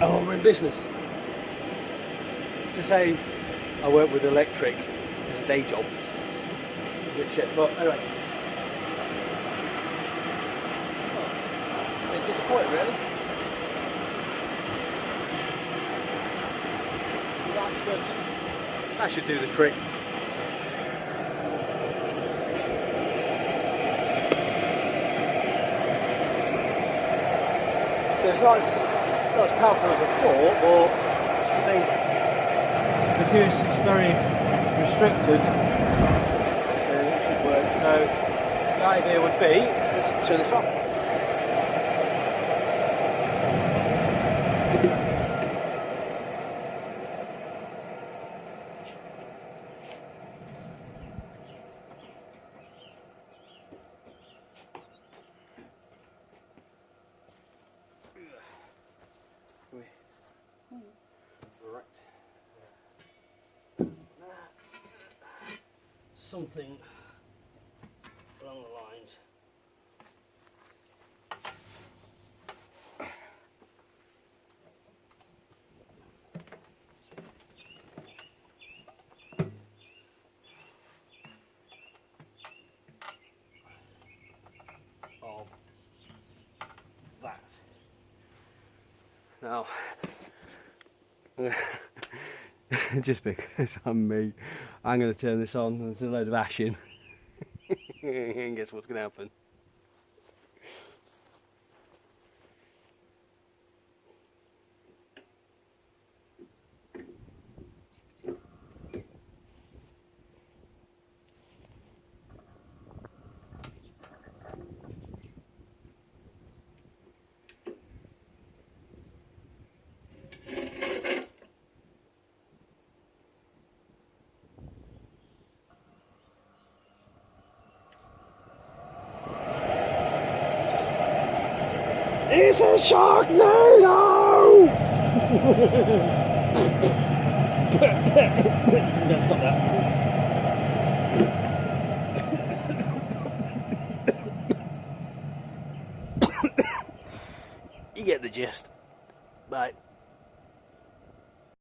Oh, we're in business. To say I work with electric as a day job, good shit. But anyway, a bit disappointed really. That should do the trick. So it's not as powerful as I thought, but I think because it's very restricted, it should work. So the idea would be, let's turn this off. Something along the lines. Of that. Now, just because I'm me, I'm going to turn this on and there's a load of ash in. And guess what's going to happen? It's a Sharknado! Don't stop that. You get the gist. Bye.